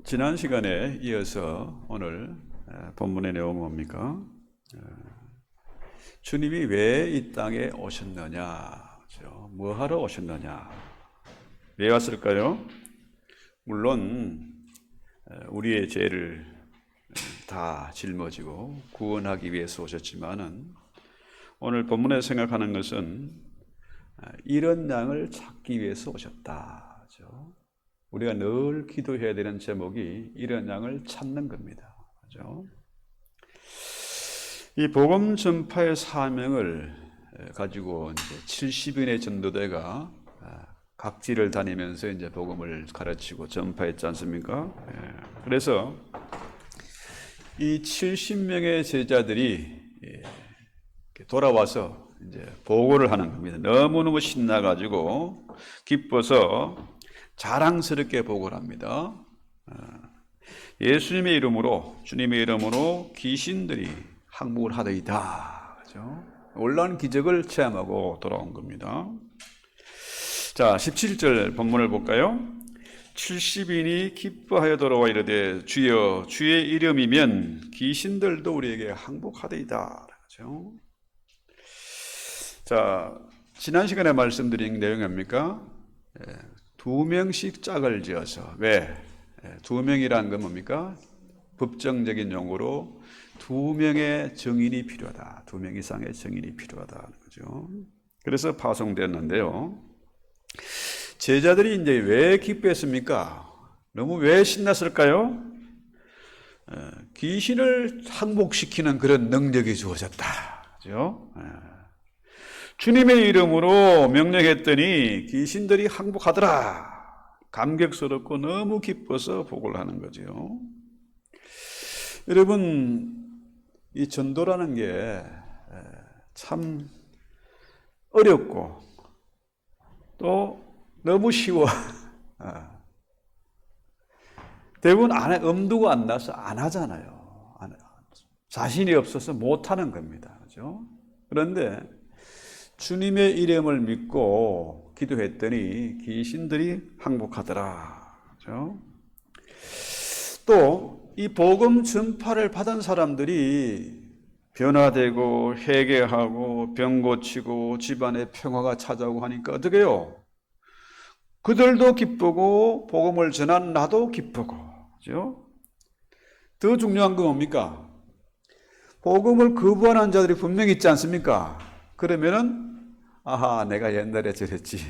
지난 시간에 이어서 오늘 본문의 내용은 뭡니까? 주님이 왜 이 땅에 오셨느냐? 그렇죠? 뭐 하러 오셨느냐? 왜 왔을까요? 물론 우리의 죄를 다 짊어지고 구원하기 위해서 오셨지만은 오늘 본문에 생각하는 것은 이런 양을 찾기 위해서 오셨다. 그렇죠? 우리가 늘 기도해야 되는 제목이 이런 양을 찾는 겁니다. 그렇죠? 이 복음 전파의 사명을 가지고 이제 70인의 전도대가 각지를 다니면서 이제 복음을 가르치고 전파했지 않습니까? 그래서 이 70명의 제자들이 돌아와서 이제 보고를 하는 겁니다. 너무너무 신나가지고 기뻐서 자랑스럽게 보고를 합니다. 예수님의 이름으로, 주님의 이름으로 귀신들이 항복을 하더이다. 그렇죠? 놀라운 기적을 체험하고 돌아온 겁니다. 자, 17절 본문을 볼까요? 70인이 기뻐하여 돌아와 이르되 주여 주의 이름이면 귀신들도 우리에게 항복하더이다. 그렇죠? 자, 지난 시간에 말씀드린 내용입니까? 2명씩 짝을 지어서, 왜? 2명이라는 건 뭡니까? 법정적인 용어로 2명의 증인이 필요하다. 2명 이상의 증인이 필요하다는 거죠. 그래서 파송되었는데요. 제자들이 이제 왜 기뻐했습니까? 너무 왜 신났을까요? 귀신을 항복시키는 그런 능력이 주어졌다. 그죠? 주님의 이름으로 명령했더니 귀신들이 항복하더라. 감격스럽고 너무 기뻐서 복을 하는 거죠. 여러분, 이 전도라는 게 참 어렵고 또 너무 쉬워. 대부분 엄두가 안 나서 안 하잖아요. 자신이 없어서 못 하는 겁니다. 그죠? 그런데 주님의 이름을 믿고 기도했더니 귀신들이 항복하더라. 그죠? 또 이 복음 전파를 받은 사람들이 변화되고 회개하고 병 고치고 집안에 평화가 찾아오고 하니까 어떻게 해요? 그들도 기쁘고 복음을 전한 나도 기쁘고. 그죠? 더 중요한 건 뭡니까? 복음을 거부하는 자들이 분명히 있지 않습니까? 그러면은 아하, 내가 옛날에 저랬지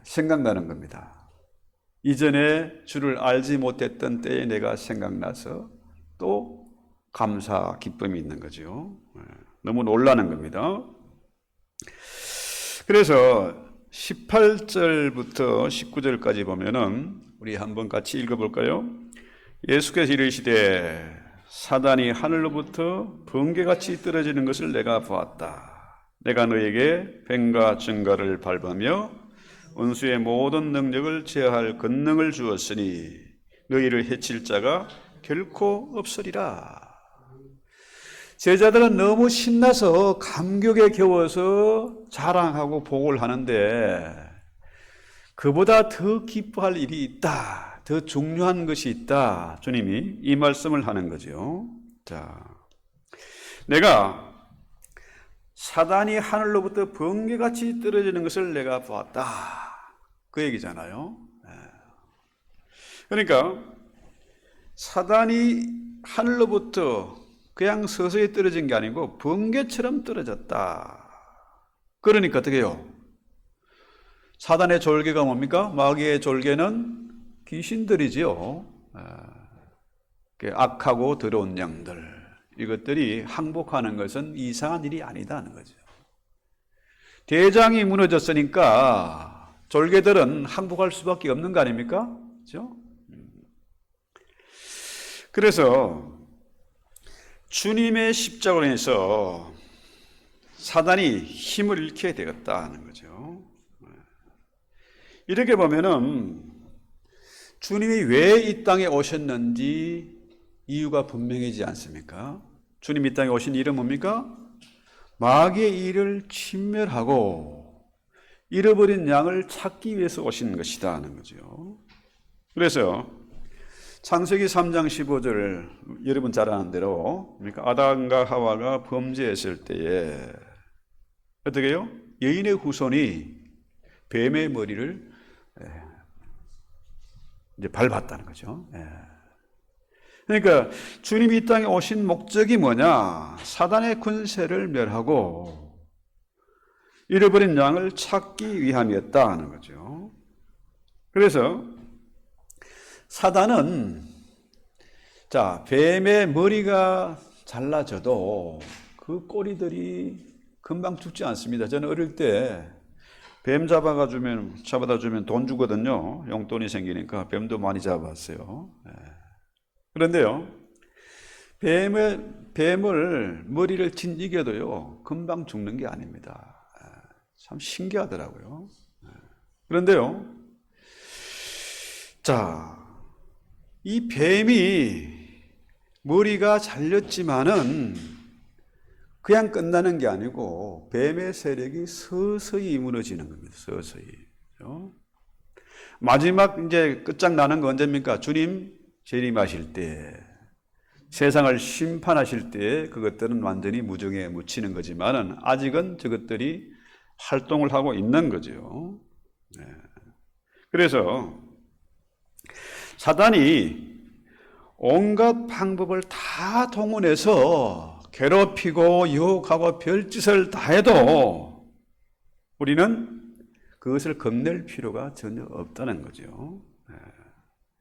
생각나는 겁니다. 이전에 주를 알지 못했던 때에 내가 생각나서 또 감사, 기쁨이 있는 거죠. 너무 놀라는 겁니다. 그래서 18절부터 19절까지 보면은 우리 한번 같이 읽어볼까요? 예수께서 이르시되 사단이 하늘로부터 번개같이 떨어지는 것을 내가 보았다. 내가 너에게 뱀과 증거를 밟으며 원수의 모든 능력을 제어할 권능을 주었으니 너희를 해칠 자가 결코 없으리라. 제자들은 너무 신나서 감격에 겨워서 자랑하고 복을 하는데 그보다 더 기뻐할 일이 있다. 더 중요한 것이 있다. 주님이 이 말씀을 하는 거죠. 자, 내가 사단이 하늘로부터 번개같이 떨어지는 것을 내가 보았다. 그 얘기잖아요. 그러니까 사단이 하늘로부터 그냥 서서히 떨어진 게 아니고 번개처럼 떨어졌다. 그러니까 어떻게 해요? 사단의 졸개가 뭡니까? 마귀의 졸개는 귀신들이지요. 악하고 더러운 영들. 이것들이 항복하는 것은 이상한 일이 아니다는 거죠. 대장이 무너졌으니까 졸개들은 항복할 수밖에 없는 거 아닙니까? 그렇죠? 그래서 주님의 십자가로 인해서 사단이 힘을 잃게 되었다는 거죠. 이렇게 보면은 주님이 왜 이 땅에 오셨는지 이유가 분명하지 않습니까? 주님 이 땅에 오신 일은 뭡니까? 마귀의 일을 진멸하고 잃어버린 양을 찾기 위해서 오신 것이다 하는 거죠. 그래서 창세기 3장 15절 여러분 잘 아는 대로 그러니까 아담과 하와가 범죄했을 때에 어떻게 해요? 여인의 후손이 뱀의 머리를 이제 밟았다는 거죠. 그러니까 주님이 이 땅에 오신 목적이 뭐냐? 사단의 권세를 멸하고 잃어버린 양을 찾기 위함이었다 하는 거죠. 그래서 사단은 뱀의 머리가 잘라져도 그 꼬리들이 금방 죽지 않습니다. 저는 어릴 때 뱀 잡아다 주면 돈 주거든요. 용돈이 생기니까 뱀도 많이 잡았어요. 그런데요, 뱀을 머리를 이겨도요, 금방 죽는 게 아닙니다. 참 신기하더라고요. 그런데요, 이 뱀이 머리가 잘렸지만은 그냥 끝나는 게 아니고 뱀의 세력이 서서히 무너지는 겁니다. 서서히. 마지막 이제 끝장나는 건 언제입니까? 주님 재림하실 때, 세상을 심판하실 때 그것들은 완전히 무정에 묻히는 거지만은 아직은 저것들이 활동을 하고 있는 거죠. 그래서 사단이 온갖 방법을 다 동원해서 괴롭히고 유혹하고 별짓을 다 해도 우리는 그것을 겁낼 필요가 전혀 없다는 거죠.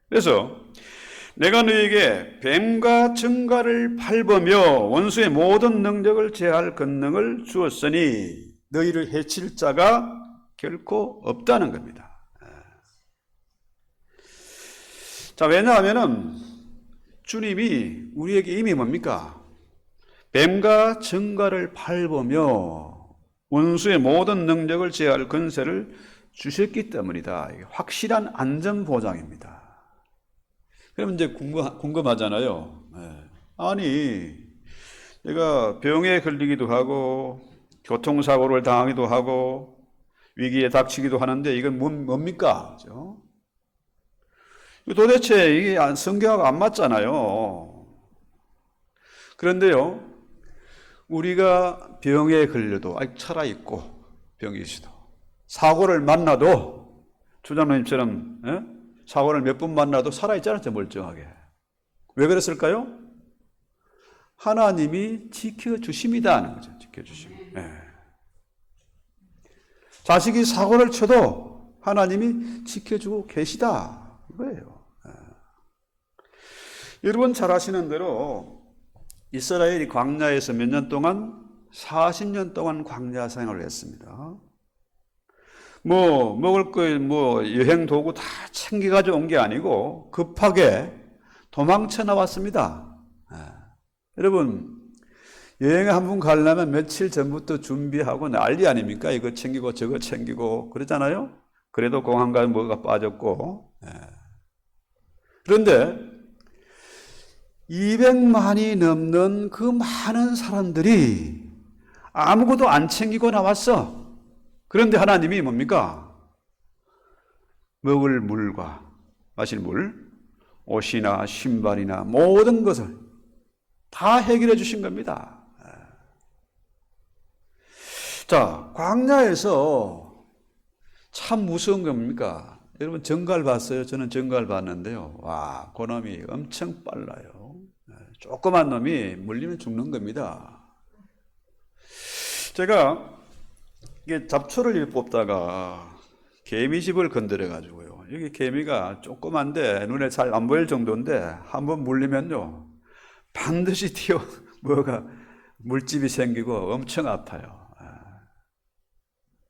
그래서 내가 너에게 뱀과 정갈을 밟으며 원수의 모든 능력을 제할 권능을 주었으니 너희를 해칠 자가 결코 없다는 겁니다. 왜냐하면 주님이 우리에게 이미 뭡니까? 뱀과 정갈을 밟으며 원수의 모든 능력을 제할 권세를 주셨기 때문이다. 이게 확실한 안전보장입니다. 그럼 이제 궁금하잖아요. 아니, 내가 병에 걸리기도 하고 교통사고를 당하기도 하고 위기에 닥치기도 하는데 이건 뭡니까? 그렇죠? 도대체 이게 성경하고 안 맞잖아요. 그런데요, 우리가 병에 걸려도 아직 살아있고 병이 있어도 사고를 만나도 주장로님처럼 사고를 몇 번 만나도 살아있잖아요. 멀쩡하게. 왜 그랬을까요? 하나님이 지켜주심이다 하는 거죠. 지켜주심. 자식이 사고를 쳐도 하나님이 지켜주고 계시다 이거예요. 여러분 잘 아시는 대로 이스라엘이 광야에서 몇 년 동안 40년 동안 광야 생활을 했습니다. 먹을 거, 여행 도구 다 챙겨가지고 온 게 아니고 급하게 도망쳐 나왔습니다. 여러분, 여행 한 번 가려면 며칠 전부터 준비하고 난리 아닙니까? 이거 챙기고 저거 챙기고 그러잖아요? 그래도 공항 가면 뭐가 빠졌고. 그런데 200만이 넘는 그 많은 사람들이 아무것도 안 챙기고 나왔어. 그런데 하나님이 뭡니까? 먹을 물과 마실 물, 옷이나 신발이나 모든 것을 다 해결해 주신 겁니다. 광야에서 참 무서운 겁니까? 여러분 정갈 봤어요? 저는 정갈 봤는데요. 와, 그놈이 엄청 빨라요. 조그만 놈이 물리면 죽는 겁니다. 제가 이게 잡초를 뽑다가 개미집을 건드려 가지고요. 여기 개미가 조그만데 눈에 잘 안 보일 정도인데 한번 물리면요 반드시 물집이 생기고 엄청 아파요.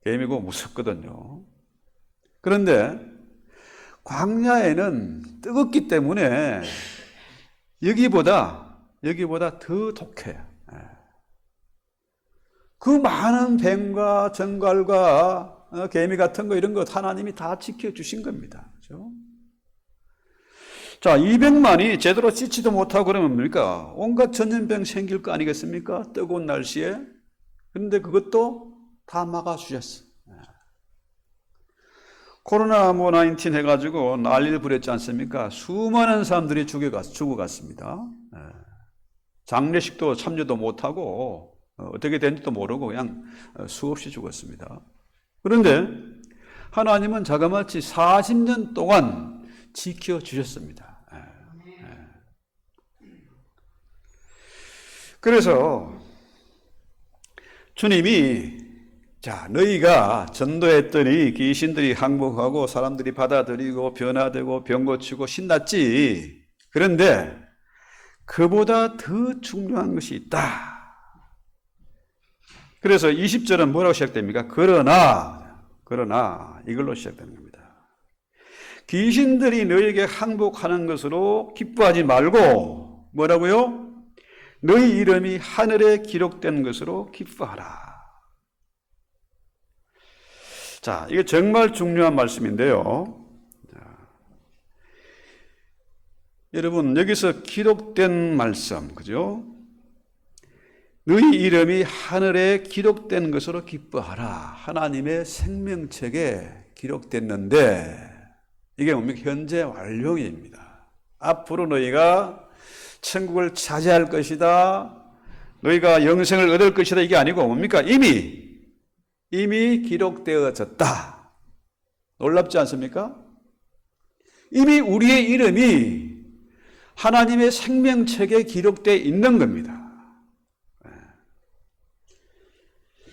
개미고 무섭거든요. 그런데 광야에는 뜨겁기 때문에 여기보다 더 독해요. 그 많은 뱀과 정갈과 개미 같은 거 이런 것 하나님이 다 지켜주신 겁니다. 그렇죠? 200만이 제대로 씻지도 못하고 그러면 뭡니까? 온갖 전염병 생길 거 아니겠습니까? 뜨거운 날씨에. 그런데 그것도 다 막아주셨어. 코로나 19 해가지고 난리를 부렸지 않습니까? 수많은 사람들이 죽어갔습니다. 장례식도 참여도 못하고 어떻게 된지도 모르고 그냥 수없이 죽었습니다. 그런데 하나님은 자그마치 40년 동안 지켜주셨습니다. 그래서 주님이 자, 너희가 전도했더니 귀신들이 항복하고 사람들이 받아들이고 변화되고 병 고치고 신났지. 그런데 그보다 더 중요한 것이 있다. 그래서 20절은 뭐라고 시작됩니까? 그러나 이걸로 시작되는 겁니다. 귀신들이 너희에게 항복하는 것으로 기뻐하지 말고 뭐라고요? 너희 이름이 하늘에 기록된 것으로 기뻐하라. 자, 이게 정말 중요한 말씀인데요. 자, 여러분, 여기서 기록된 말씀, 그죠? 너희 이름이 하늘에 기록된 것으로 기뻐하라. 하나님의 생명책에 기록됐는데, 이게 뭡니까? 현재 완료입니다. 앞으로 너희가 천국을 차지할 것이다. 너희가 영생을 얻을 것이다. 이게 아니고 뭡니까? 이미 기록되어졌다. 놀랍지 않습니까? 이미 우리의 이름이 하나님의 생명책에 기록되어 있는 겁니다.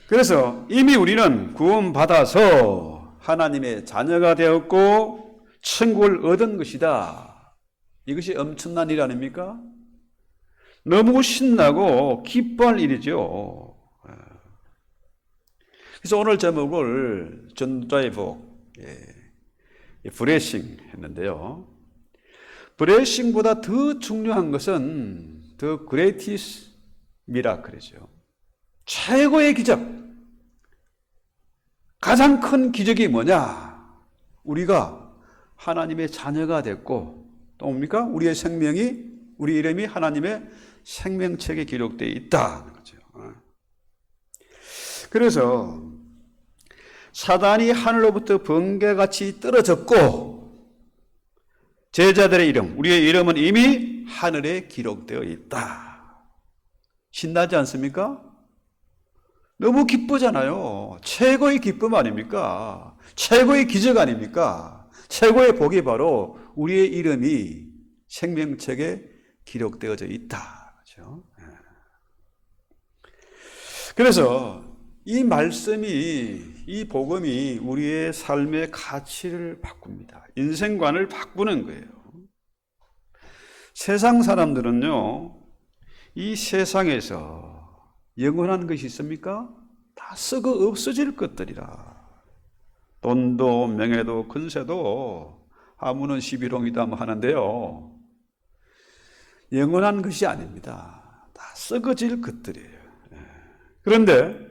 그래서 이미 우리는 구원받아서 하나님의 자녀가 되었고 천국을 얻은 것이다. 이것이 엄청난 일 아닙니까? 너무 신나고 기뻐할 일이죠. 그래서 오늘 제목을 전도자의 복, 브레싱 했는데요. 브레싱보다 더 중요한 것은 더 그레이티스 미라클이죠. 최고의 기적. 가장 큰 기적이 뭐냐? 우리가 하나님의 자녀가 됐고 또 뭡니까? 우리 이름이 하나님의 생명책에 기록되어 있다는 거죠. 그래서 사단이 하늘로부터 번개같이 떨어졌고 제자들의 이름, 우리의 이름은 이미 하늘에 기록되어 있다. 신나지 않습니까? 너무 기쁘잖아요. 최고의 기쁨 아닙니까? 최고의 기적 아닙니까? 최고의 복이 바로 우리의 이름이 생명책에 기록되어져 있다. 그렇죠? 그래서 이 말씀이, 이 복음이 우리의 삶의 가치를 바꿉니다. 인생관을 바꾸는 거예요. 세상 사람들은요, 이 세상에서 영원한 것이 있습니까? 다 썩어 없어질 것들이라. 돈도 명예도 권세도 하무는 11홍이다 하는데요. 영원한 것이 아닙니다. 다 썩어질 것들이에요. 그런데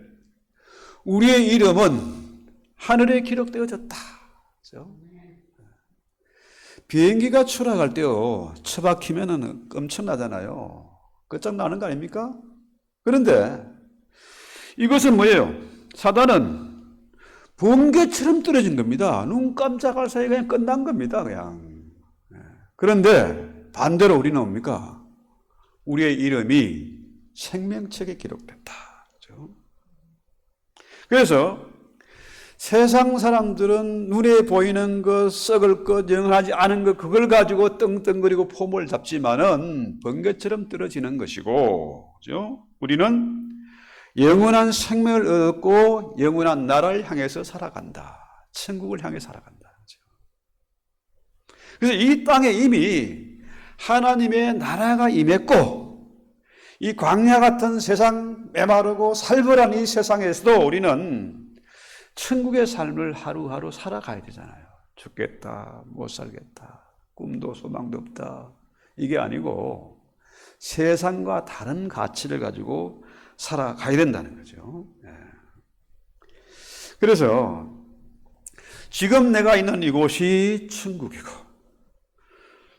우리의 이름은 하늘에 기록되어졌다. 그렇죠? 비행기가 추락할 때요, 처박히면 엄청나잖아요. 끝장나는 거 아닙니까? 그런데 이것은 뭐예요? 사단은 번개처럼 떨어진 겁니다. 눈 깜짝할 사이에 그냥 끝난 겁니다. 그냥. 그런데 반대로 우리는 뭡니까? 우리의 이름이 생명책에 기록됐다. 그렇죠? 그래서 세상 사람들은 눈에 보이는 것, 썩을 것, 영원하지 않은 것, 그걸 가지고 떵떵거리고 폼을 잡지만은 번개처럼 떨어지는 것이고, 그죠? 우리는 영원한 생명을 얻고 영원한 나라를 향해서 살아간다. 천국을 향해 살아간다. 그죠? 그래서 이 땅에 이미 하나님의 나라가 임했고, 이 광야 같은 세상, 메마르고 살벌한 이 세상에서도 우리는 천국의 삶을 하루하루 살아가야 되잖아요. 죽겠다, 못 살겠다, 꿈도 소망도 없다. 이게 아니고 세상과 다른 가치를 가지고 살아가야 된다는 거죠. 그래서 지금 내가 있는 이곳이 천국이고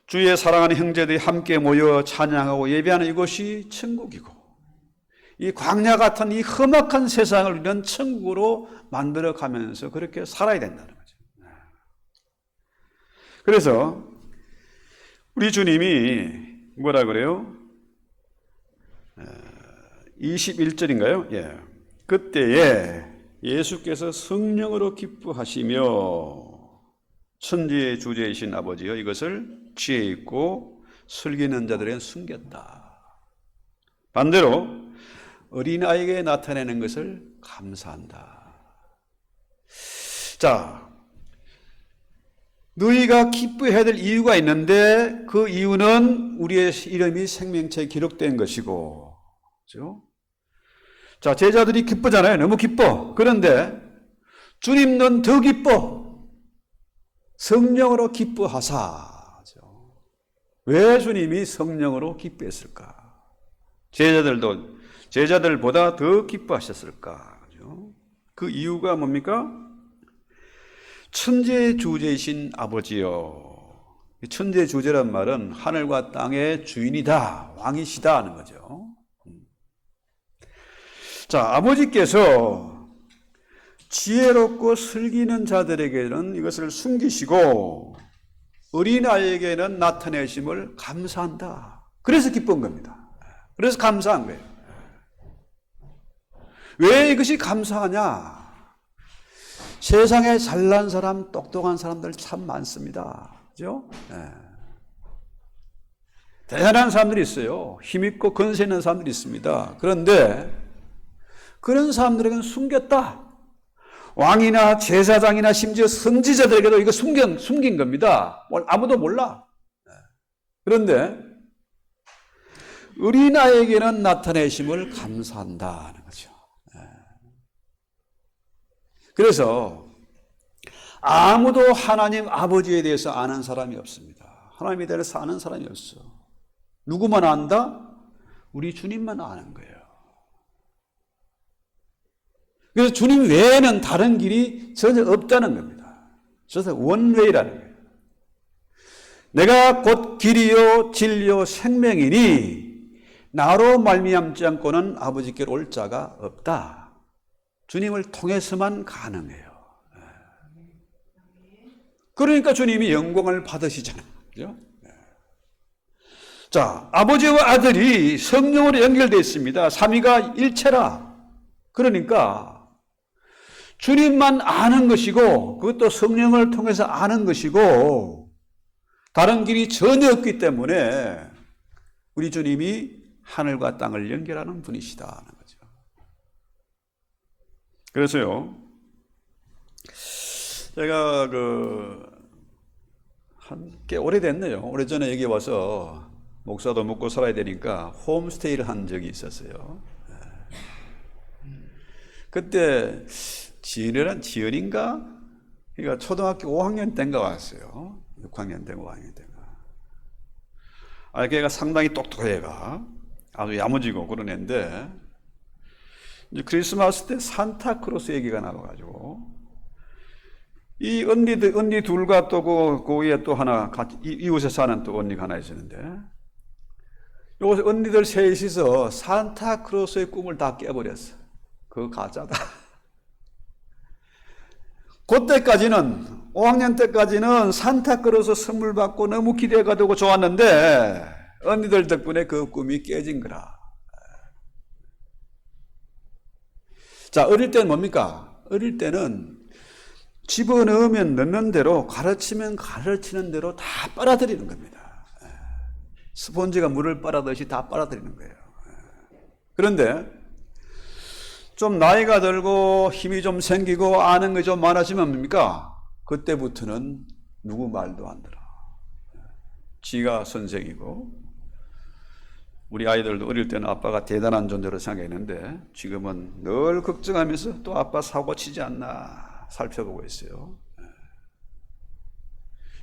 주의 사랑하는 형제들이 함께 모여 찬양하고 예배하는 이곳이 천국이고 이 광야 같은 이 험악한 세상을 우리는 천국으로 만들어가면서 그렇게 살아야 된다는 거죠. 그래서 우리 주님이 뭐라 그래요? 21절인가요? 예. 그때에 예수께서 성령으로 기뻐하시며 천지의 주제이신 아버지여 이것을 지혜 있고 슬기는 자들에게 숨겼다. 반대로 어린아이에게 나타내는 것을 감사한다. 자, 너희가 기뻐해야 될 이유가 있는데 그 이유는 우리의 이름이 생명체에 기록된 것이고, 그렇죠? 자, 제자들이 기쁘잖아요. 너무 기뻐. 그런데 주님은 더 기뻐. 성령으로 기뻐하사. 왜 주님이 성령으로 기뻐했을까? 제자들보다 더 기뻐하셨을까? 그 이유가 뭡니까? 천지의 주제이신 아버지요. 천지의 주제란 말은 하늘과 땅의 주인이다, 왕이시다 하는 거죠. 자, 아버지께서 지혜롭고 슬기는 자들에게는 이것을 숨기시고 어린아이에게는 나타내심을 감사한다. 그래서 기쁜 겁니다. 그래서 감사한 거예요. 왜 이것이 감사하냐? 세상에 잘난 사람, 똑똑한 사람들 참 많습니다. 그죠? 네. 대단한 사람들이 있어요. 힘있고 건세 있는 사람들이 있습니다. 그런데 그런 사람들에게는 숨겼다. 왕이나 제사장이나 심지어 선지자들에게도 이거 숨긴 겁니다. 아무도 몰라. 그런데 어린아이에게는 나타내심을 감사한다는 거죠. 그래서 아무도 하나님 아버지에 대해서 아는 사람이 없습니다. 하나님에 대해서 아는 사람이 없어. 누구만 안다? 우리 주님만 아는 거예요. 그래서 주님 외에는 다른 길이 전혀 없다는 겁니다. 그래서 원웨이라는 거예요. 내가 곧 길이요 진리요 생명이니 나로 말미암지 않고는 아버지께로 올 자가 없다. 주님을 통해서만 가능해요. 그러니까 주님이 영광을 받으시잖아요. 그죠? 자, 아버지와 아들이 성령으로 연결되어 있습니다. 삼위가 일체라. 그러니까 주님만 아는 것이고 그것도 성령을 통해서 아는 것이고 다른 길이 전혀 없기 때문에 우리 주님이 하늘과 땅을 연결하는 분이시다는 거죠. 그래서요, 제가 꽤 오래됐네요. 오래전에 여기 와서 목사도 먹고 살아야 되니까 홈스테이를 한 적이 있었어요. 그때 지연인가? 그러니까 초등학교 5학년 때인가 왔어요. 6학년 때인가 5학년 때인가. 걔가 상당히 똑똑해가 아주 야무지고 그런 애인데 이제 크리스마스 때 산타크로스 얘기가 나와가지고 이 언니 둘과 또 그 위에 또 하나 같이 이웃에 사는 또 언니가 하나 있었는데 요새 언니들 셋이서 산타크로스의 꿈을 다 깨버렸어. 그거 가짜다. 그때까지는 5학년 때까지는 산타크로스 선물 받고 너무 기대가 되고 좋았는데 언니들 덕분에 그 꿈이 깨진 거라. 자, 어릴 때는 뭡니까? 어릴 때는 집어넣으면 넣는 대로 가르치면 가르치는 대로 다 빨아들이는 겁니다. 스폰지가 물을 빨아들이듯이 다 빨아들이는 거예요. 그런데 좀 나이가 들고 힘이 좀 생기고 아는 게 좀 많아지면 뭡니까? 그때부터는 누구 말도 안 들어. 지가 선생이고 우리 아이들도 어릴 때는 아빠가 대단한 존재로 생각했는데 지금은 늘 걱정하면서 또 아빠 사고 치지 않나 살펴보고 있어요.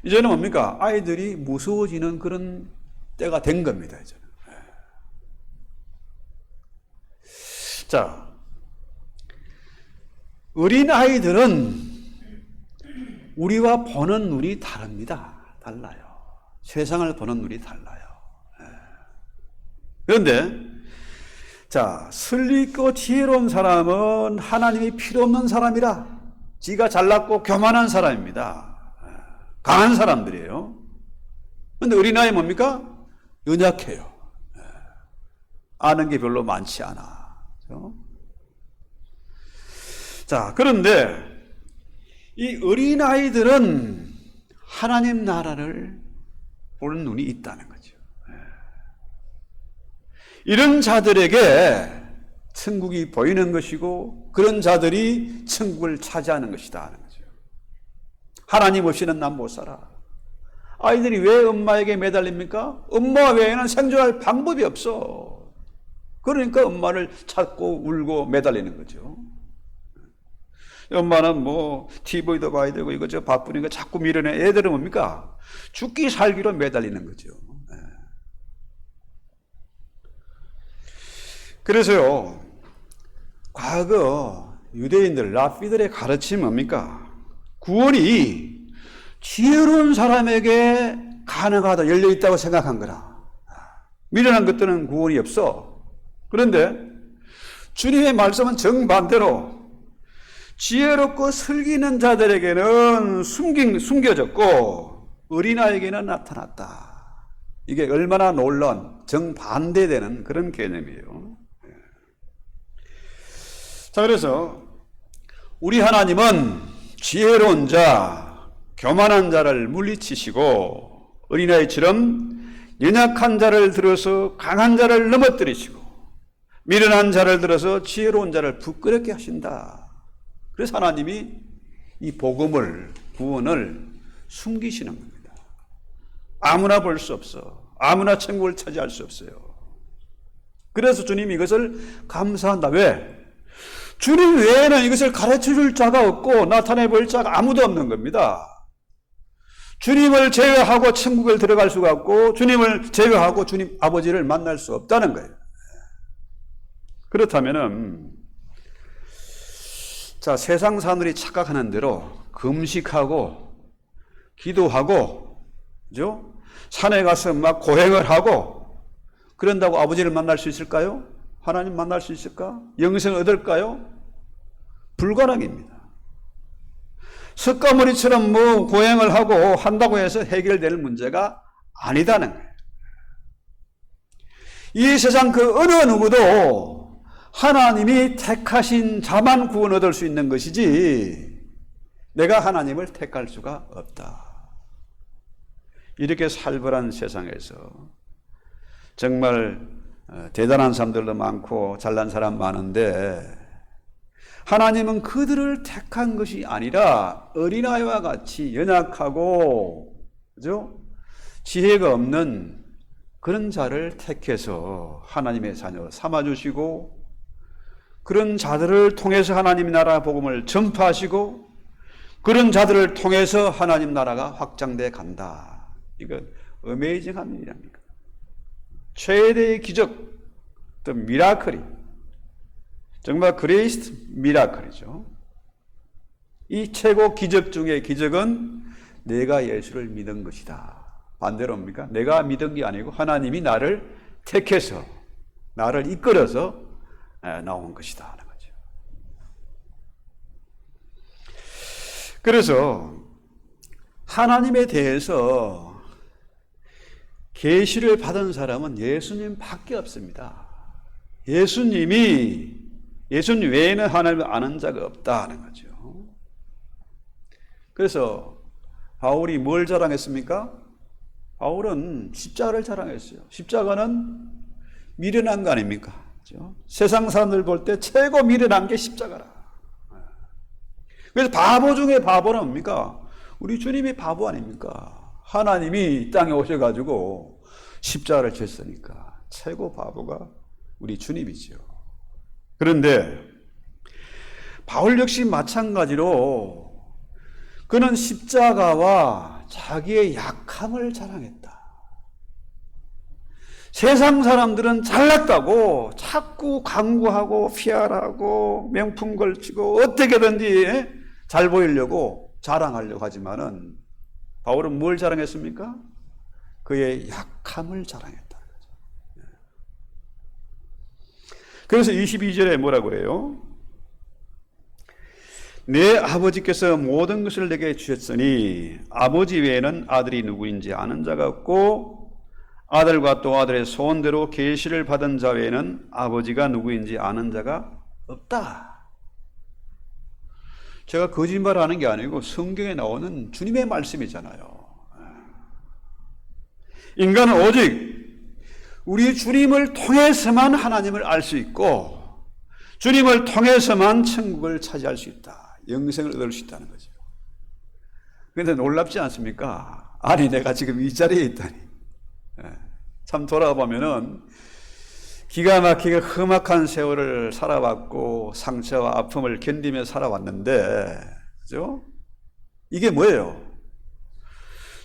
이제는 뭡니까? 아이들이 무서워지는 그런 때가 된 겁니다. 이제는. 자, 어린 아이들은 우리와 보는 눈이 다릅니다. 달라요. 세상을 보는 눈이 달라요. 그런데 자, 슬리고 지혜로운 사람은 하나님이 필요 없는 사람이라 지가 잘났고 교만한 사람입니다. 강한 사람들이에요. 근데 어린아이 뭡니까? 연약해요. 아는 게 별로 많지 않아. 그렇죠? 자, 그런데 이 어린아이들은 하나님 나라를 보는 눈이 있다는 거죠. 이런 자들에게 천국이 보이는 것이고 그런 자들이 천국을 차지하는 것이다 하는 거죠. 하나님 없이는 난 못 살아. 아이들이 왜 엄마에게 매달립니까? 엄마 외에는 생존할 방법이 없어. 그러니까 엄마를 찾고 울고 매달리는 거죠. 엄마는 뭐 TV도 봐야 되고 이거저 바쁘니까 자꾸 밀어내. 애들은 뭡니까? 죽기 살기로 매달리는 거죠. 그래서요, 과거 유대인들, 랍비들의 가르침이 뭡니까? 구원이 지혜로운 사람에게 가능하다, 열려있다고 생각한 거라. 미련한 것들은 구원이 없어. 그런데 주님의 말씀은 정반대로 지혜롭고 슬기는 자들에게는 숨겨졌고 어린아이에게는 나타났다. 이게 얼마나 놀라운 정반대되는 그런 개념이에요. 자, 그래서 우리 하나님은 지혜로운 자, 교만한 자를 물리치시고 어린아이처럼 연약한 자를 들어서 강한 자를 넘어뜨리시고 미련한 자를 들어서 지혜로운 자를 부끄럽게 하신다. 그래서 하나님이 이 복음을, 구원을 숨기시는 겁니다. 아무나 볼 수 없어. 아무나 천국을 차지할 수 없어요. 그래서 주님이 이것을 감사한다. 왜? 주님 외에는 이것을 가르쳐 줄 자가 없고 나타내 볼 자가 아무도 없는 겁니다. 주님을 제외하고 천국을 들어갈 수가 없고 주님을 제외하고 주님 아버지를 만날 수 없다는 거예요. 그렇다면은 자, 세상 사람들이 착각하는 대로 금식하고 기도하고 그죠? 산에 가서 막 고행을 하고 그런다고 아버지를 만날 수 있을까요? 하나님 만날 수 있을까? 영생을 얻을까요? 불가능입니다. 석가모니처럼 뭐 고행을 하고 한다고 해서 해결될 문제가 아니다는 거예요. 이 세상 그 어느 누구도 하나님이 택하신 자만 구원 얻을 수 있는 것이지 내가 하나님을 택할 수가 없다. 이렇게 살벌한 세상에서 정말 대단한 사람들도 많고 잘난 사람 많은데 하나님은 그들을 택한 것이 아니라 어린아이와 같이 연약하고 그죠? 지혜가 없는 그런 자를 택해서 하나님의 자녀 삼아주시고 그런 자들을 통해서 하나님 나라 복음을 전파하시고 그런 자들을 통해서 하나님 나라가 확장돼 간다. 이건 어메이징한 일이랍니다. 최대의 기적, 또 미라클이 정말 그레이스트 미라클이죠. 이 최고 기적 중의 기적은 내가 예수를 믿은 것이다. 반대로 뭡니까? 내가 믿은 게 아니고 하나님이 나를 택해서 나를 이끌어서 나온 것이다 하는 거죠. 그래서 하나님에 대해서 계시를 받은 사람은 예수님밖에 없습니다. 예수님 외에는 하나님을 아는 자가 없다 하는 거죠. 그래서 바울이 뭘 자랑했습니까? 바울은 십자가를 자랑했어요. 십자가는 미련한 거 아닙니까? 그렇죠? 세상 사람들 볼 때 최고 미련한 게 십자가라. 그래서 바보 중에 바보는 뭡니까? 우리 주님이 바보 아닙니까? 하나님이 땅에 오셔가지고 십자가를 졌으니까 최고 바보가 우리 주님이죠. 그런데 바울 역시 마찬가지로 그는 십자가와 자기의 약함을 자랑했다. 세상 사람들은 잘났다고 자꾸 강구하고 피하라고 명품 걸치고 어떻게든지 잘 보이려고 자랑하려고 하지만은 바울은 뭘 자랑했습니까? 그의 약함을 자랑했다. 그래서 22절에 뭐라고 해요? 내 아버지께서 모든 것을 내게 주셨으니 아버지 외에는 아들이 누구인지 아는 자가 없고 아들과 또 아들의 소원대로 계시를 받은 자 외에는 아버지가 누구인지 아는 자가 없다. 제가 거짓말하는 게 아니고 성경에 나오는 주님의 말씀이잖아요. 인간은 오직 우리 주님을 통해서만 하나님을 알 수 있고 주님을 통해서만 천국을 차지할 수 있다. 영생을 얻을 수 있다는 거죠. 그런데 놀랍지 않습니까? 아니 내가 지금 이 자리에 있다니. 참 돌아보면은 기가 막히게 험악한 세월을 살아왔고 상처와 아픔을 견디며 살아왔는데, 그죠? 이게 뭐예요?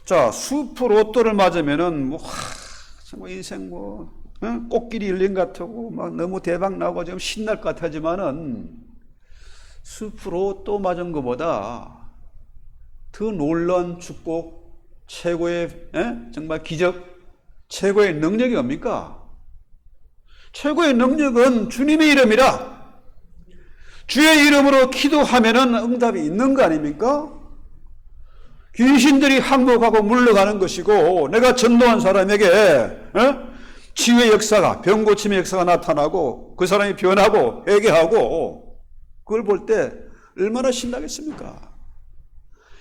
자, 슈퍼 로또를 맞으면은 인생 꽃길이 열린 것 같고 막 너무 대박 나고 좀 신날 것 같지만은 슈퍼 로또 맞은 것보다 더 놀라운 축복, 최고의 정말 기적, 최고의 능력이 뭡니까? 최고의 능력은 주님의 이름이라. 주의 이름으로 기도하면은 응답이 있는 거 아닙니까? 귀신들이 항복하고 물러가는 것이고 내가 전도한 사람에게 치유의 역사가, 병 고침의 역사가 나타나고 그 사람이 변하고 회개하고 그걸 볼 때 얼마나 신나겠습니까?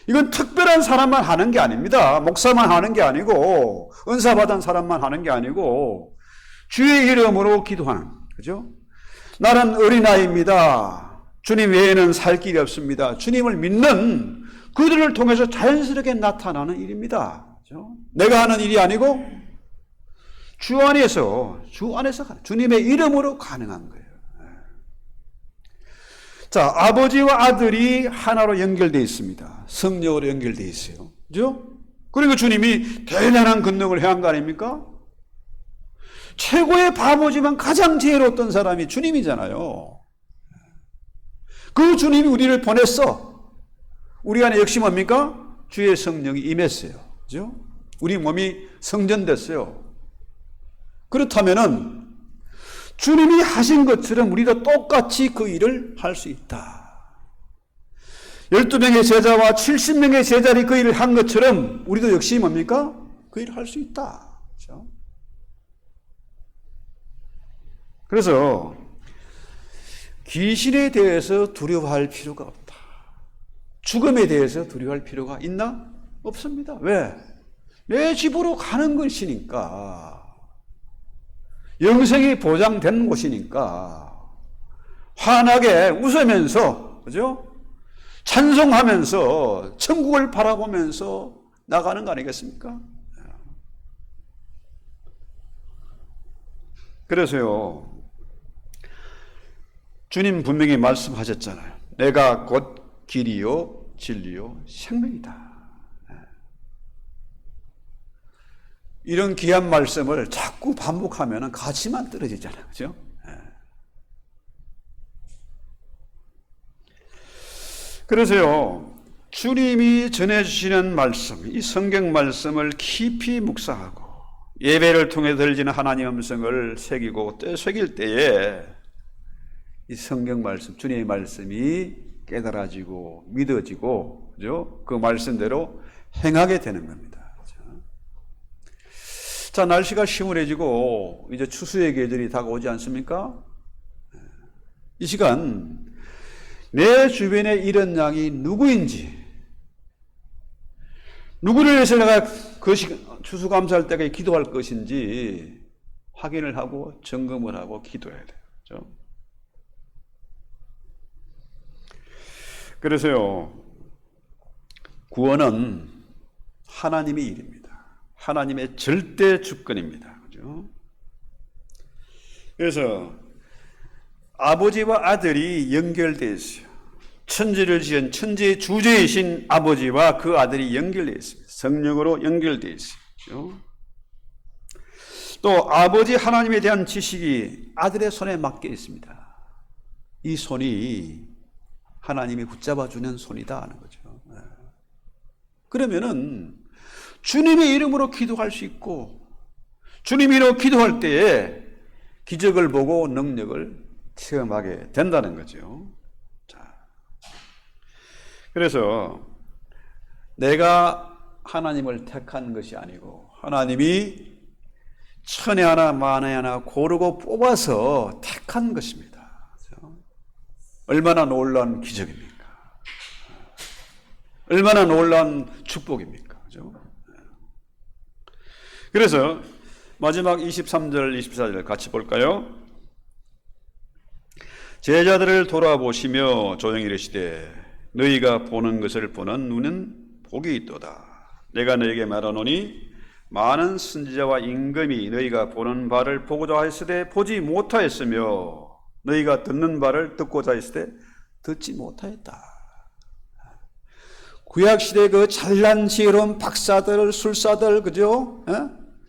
이건 특별한 사람만 하는 게 아닙니다. 목사만 하는 게 아니고 은사 받은 사람만 하는 게 아니고 주의 이름으로 기도하는, 그죠? 나는 어린아이입니다. 주님 외에는 살 길이 없습니다. 주님을 믿는 그들을 통해서 자연스럽게 나타나는 일입니다. 그죠? 내가 하는 일이 아니고 주 안에서 주님의 이름으로 가능한 거예요. 자, 아버지와 아들이 하나로 연결되어 있습니다. 성령으로 연결되어 있어요. 그죠? 그리고 주님이 대단한 권능을 행한 거 아닙니까? 최고의 바보지만 가장 지혜로웠던 사람이 주님이잖아요. 그 주님이 우리를 보냈어. 우리 안에 역시 뭡니까? 주의 성령이 임했어요. 그죠? 우리 몸이 성전됐어요. 그렇다면은 주님이 하신 것처럼 우리도 똑같이 그 일을 할 수 있다. 12명의 제자와 70명의 제자들이 그 일을 한 것처럼 우리도 역시 뭡니까? 그 일을 할 수 있다. 그렇죠? 그래서 귀신에 대해서 두려워할 필요가 없다. 죽음에 대해서 두려워할 필요가 있나? 없습니다. 왜? 내 집으로 가는 것이니까. 영생이 보장된 곳이니까 환하게 웃으면서, 그죠? 찬송하면서 천국을 바라보면서 나가는 거 아니겠습니까? 그래서요, 주님 분명히 말씀하셨잖아요. 내가 곧 길이요 진리요 생명이다. 이런 귀한 말씀을 자꾸 반복하면 가치만 떨어지잖아요. 그죠? 그래서요, 주님이 전해주시는 말씀, 이 성경 말씀을 깊이 묵상하고 예배를 통해 들리는 하나님의 음성을 새기고 새길 때에 이 성경 말씀, 주님의 말씀이 깨달아지고 믿어지고, 그죠? 그 말씀대로 행하게 되는 겁니다. 자, 날씨가 시원해지고 이제 추수의 계절이 다가오지 않습니까? 이 시간 내 주변에 이런 양이 누구인지, 누구를 위해서 내가 그 추수감사할 때까지 기도할 것인지 확인을 하고 점검을 하고 기도해야 돼요. 그렇죠? 그래서요, 구원은 하나님의 일입니다. 하나님의 절대 주권입니다. 그죠? 그래서 아버지와 아들이 연결되어 있어요. 천지를 지은 천지의 주제이신 아버지와 그 아들이 연결되어 있습니다. 성령으로 연결되어 있어요. 그죠? 또 아버지 하나님에 대한 지식이 아들의 손에 맡겨 있습니다. 이 손이 하나님이 붙잡아주는 손이다 하는 거죠. 그러면은 주님의 이름으로 기도할 수 있고 주님의 이름으로 기도할 때에 기적을 보고 능력을 체험하게 된다는 거죠. 자, 그래서 내가 하나님을 택한 것이 아니고 하나님이 천에 하나 만에 하나 고르고 뽑아서 택한 것입니다. 그렇죠? 얼마나 놀라운 기적입니까? 얼마나 놀라운 축복입니까? 그렇죠? 그래서 마지막 23절, 24절 같이 볼까요? 제자들을 돌아보시며 조용히 이르시되 너희가 보는 것을 보는 눈은 복이 있도다. 내가 너희에게 말하노니 많은 선지자와 임금이 너희가 보는 바를 보고자 하였으되 보지 못하였으며 너희가 듣는 바를 듣고자 하였으되 듣지 못하였다. 구약시대 그 잘난 지혜로운 박사들, 술사들, 그죠?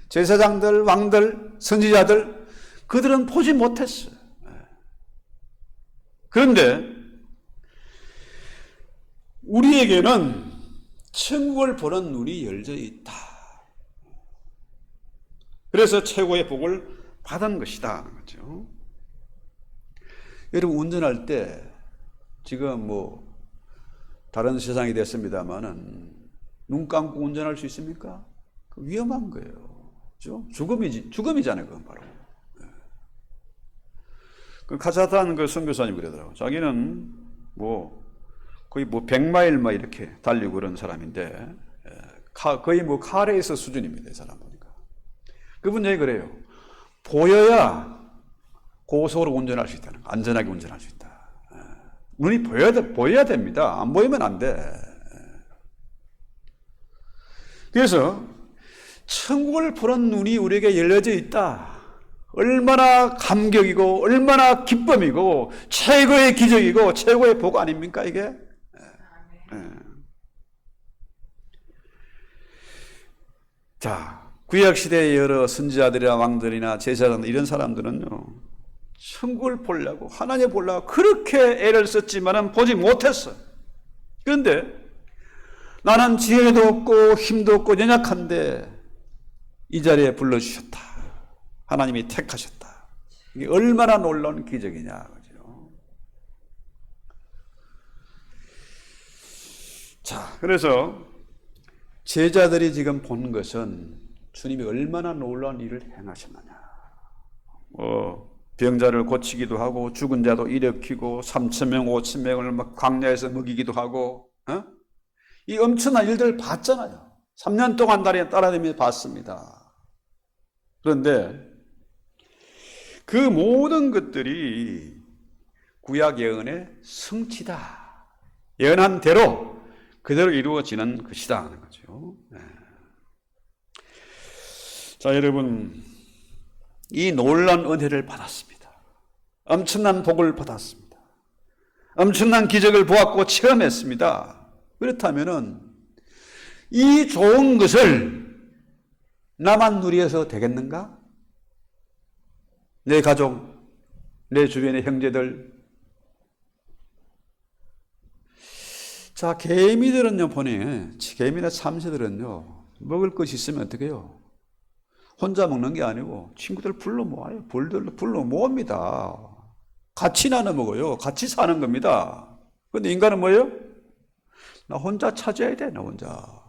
제사장들, 왕들, 선지자들, 그들은 보지 못했어요. 그런데 우리에게는 천국을 보는 눈이 열려 있다. 그래서 최고의 복을 받은 것이다. 그렇죠? 여러분 운전할 때 지금 뭐 다른 세상이 됐습니다만은 눈 감고 운전할 수 있습니까? 위험한 거예요. 그렇죠? 죽음이잖아요. 그건 바로. 그 카자탄 그 선교사님 그러더라고요. 자기는 뭐 거의 뭐 100마일 막 이렇게 달리고 그런 사람인데 거의 뭐 카레이서 수준입니다. 이 사람 보니까. 그분 얘기 그래요. 보여야 고속으로 운전할 수 있다는 거. 안전하게 운전할 수 있다. 눈이 보여야 됩니다. 안 보이면 안 돼. 그래서 천국을 보는 눈이 우리에게 열려져 있다. 얼마나 감격이고 얼마나 기쁨이고 최고의 기적이고 최고의 복 아닙니까 이게? 자, 구약시대의 여러 선지자들이나 왕들이나 제사장들 이런 사람들은요 천국을 보려고 하나님 보려고 그렇게 애를 썼지만은 보지 못했어. 그런데 나는 지혜도 없고 힘도 없고 연약한데 이 자리에 불러주셨다. 하나님이 택하셨다. 이게 얼마나 놀라운 기적이냐. 그죠? 자, 그래서 제자들이 지금 본 것은 주님이 얼마나 놀라운 일을 행하셨느냐. 병자를 고치기도 하고 죽은 자도 일으키고 3,000명, 5,000명을 막 광야에서 먹이기도 하고 이 엄청난 일들을 봤잖아요. 3년 동안 따라다니면서 봤습니다. 그런데 그 모든 것들이 구약 예언의 성취다. 예언한 대로 그대로 이루어지는 것이다 하는 거죠. 자, 여러분 이 놀라운 은혜를 받았습니다. 엄청난 복을 받았습니다. 엄청난 기적을 보았고 체험했습니다. 그렇다면은 이 좋은 것을 나만 누려서 되겠는가? 내 가족, 내 주변의 형제들. 자, 개미들은요, 보니, 개미나 참새들은요, 먹을 것이 있으면 어떻게 해요? 혼자 먹는 게 아니고 친구들 불러 모아요. 불들로 불러 모읍니다. 같이 나눠 먹어요. 같이 사는 겁니다. 그런데 인간은 뭐예요? 나 혼자 찾아야 돼, 나 혼자.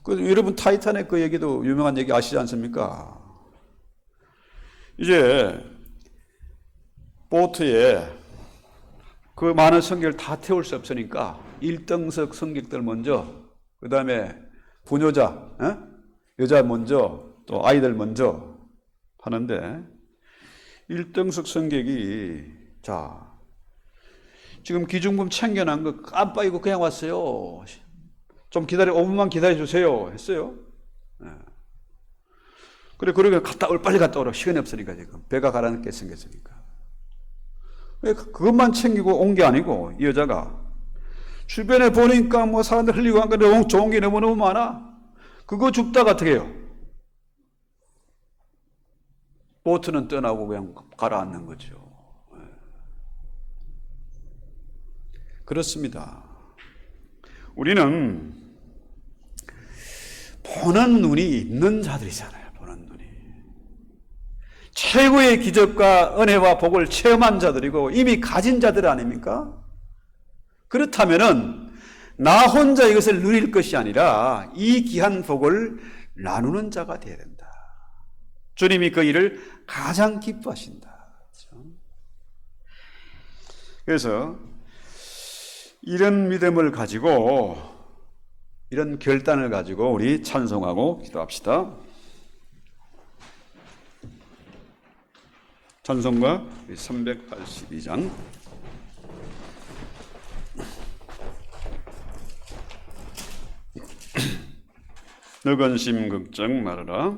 여러분 타이타닉 그 얘기도 유명한 얘기 아시지 않습니까? 이제 보트에 그 많은 승객을 다 태울 수 없으니까 1등석 승객들 먼저, 그 다음에 부녀자, 여자 먼저, 또 아이들 먼저 하는데 1등석 승객이 자 지금 기중품 챙겨놓은 거 깜빡이고 그냥 왔어요. 좀 5분만 기다려주세요 했어요. 그래, 그러게 빨리 갔다 오라. 시간이 없으니까 지금. 배가 가라앉게 생겼으니까. 그것만 챙기고 온 게 아니고, 이 여자가. 주변에 보니까 뭐 사람들 흘리고 한 거 너무 좋은 게 너무너무 많아. 그거 줍다가 어떻게 해요? 보트는 떠나고 그냥 가라앉는 거죠. 그렇습니다. 우리는 보는 눈이 있는 자들이잖아요. 보는 눈이. 최고의 기적과 은혜와 복을 체험한 자들이고 이미 가진 자들 아닙니까? 그렇다면은 나 혼자 이것을 누릴 것이 아니라 이 귀한 복을 나누는 자가 되어야 된다. 주님이 그 일을 가장 기뻐하신다. 그래서 이런 믿음을 가지고, 이런 결단을 가지고 우리 찬송하고 기도합시다. 찬송가 382장. 늙은 심 걱정 말아라.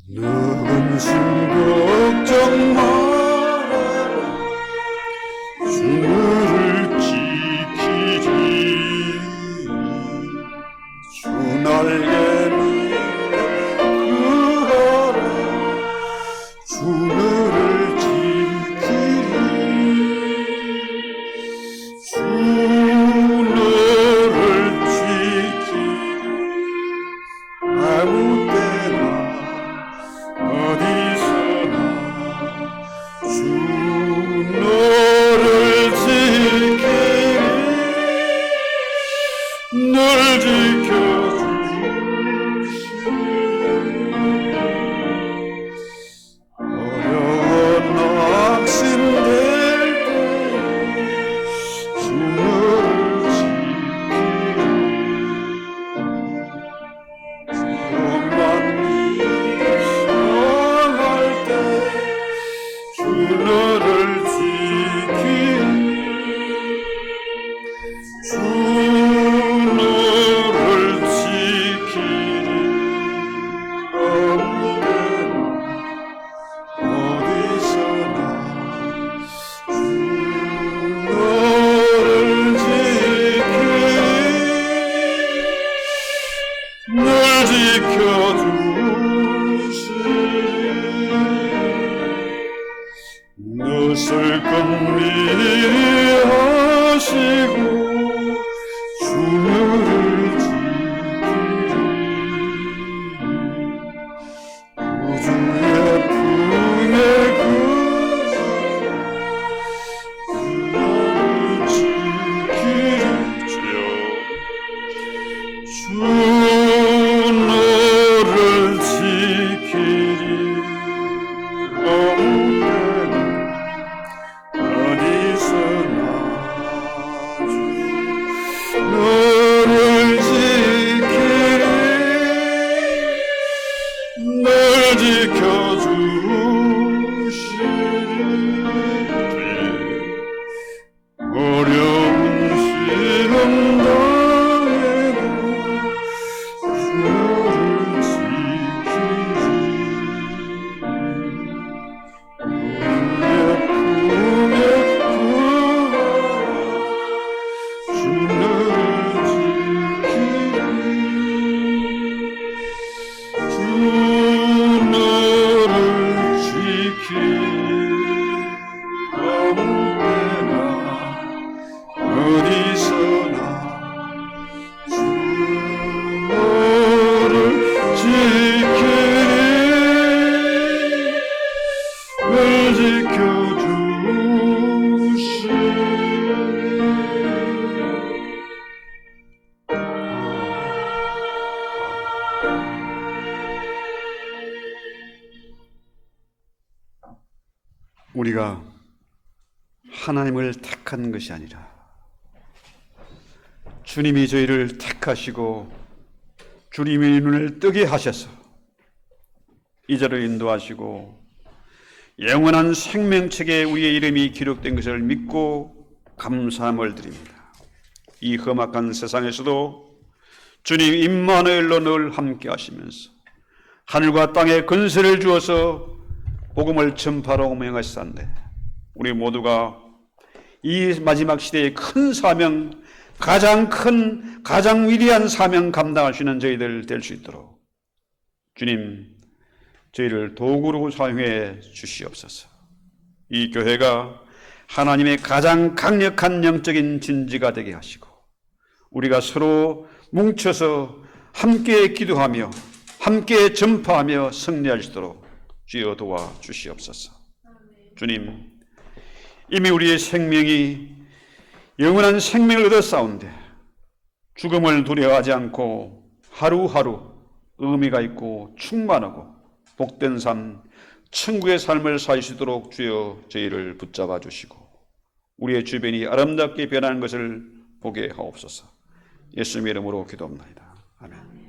늙은 심 걱정 말아라. 주를 지키리. 주 날개 구하라. 주 너를 지키리. 주 너를 지키리. 아무 때나 어디서나 주 너를 지키리. 널 지켜주시리. 어려운 낙심될 때 주 너를 지키리. 주만 이상할 때 주 너를 지키리. 주 너를 지키리. 아무 때나 어디서나 주 너를 지키리. 널 지켜주시리. 너 슬픈 미리 하시고 주 너를 지키리. 우주의 품에 그 너를 지키리. 주 너를 지키리. 아무 때나 어디서나 주 너를 지키리. 널 지켜주시리. 어려운 시험 당해도 주 너를 지키리. 우리의 품에 구하라. 주 너를 지키리. 주 너를 지키리. 아무 때나 어디서나 주 너를 지키리. 널 지켜주시리. 우리가 하나님을 택한 것이 아니라 주님이 저희를 택하시고 주님의 눈을 뜨게 하셔서 이자로 인도하시고 영원한 생명책에 우리의 이름이 기록된 것을 믿고 감사함을 드립니다. 이 험악한 세상에서도 주님 임마누엘로 늘 함께 하시면서 하늘과 땅에 근세를 주어서 복음을 전파로 명하시는데 우리 모두가 이 마지막 시대의 큰 사명, 가장 큰, 가장 위대한 사명 감당할 수 있는 저희들 될 수 있도록 주님 저희를 도구로 사용해 주시옵소서. 이 교회가 하나님의 가장 강력한 영적인 진지가 되게 하시고 우리가 서로 뭉쳐서 함께 기도하며 함께 전파하며 승리할 수 있도록 주여 도와주시옵소서. 주님, 이미 우리의 생명이 영원한 생명을 얻었사온데 죽음을 두려워하지 않고 하루하루 의미가 있고 충만하고 복된 삶, 천국의 삶을 살 수 있도록 주여 저희를 붙잡아 주시고 우리의 주변이 아름답게 변하는 것을 보게 하옵소서. 예수님의 이름으로 기도합니다. 아멘.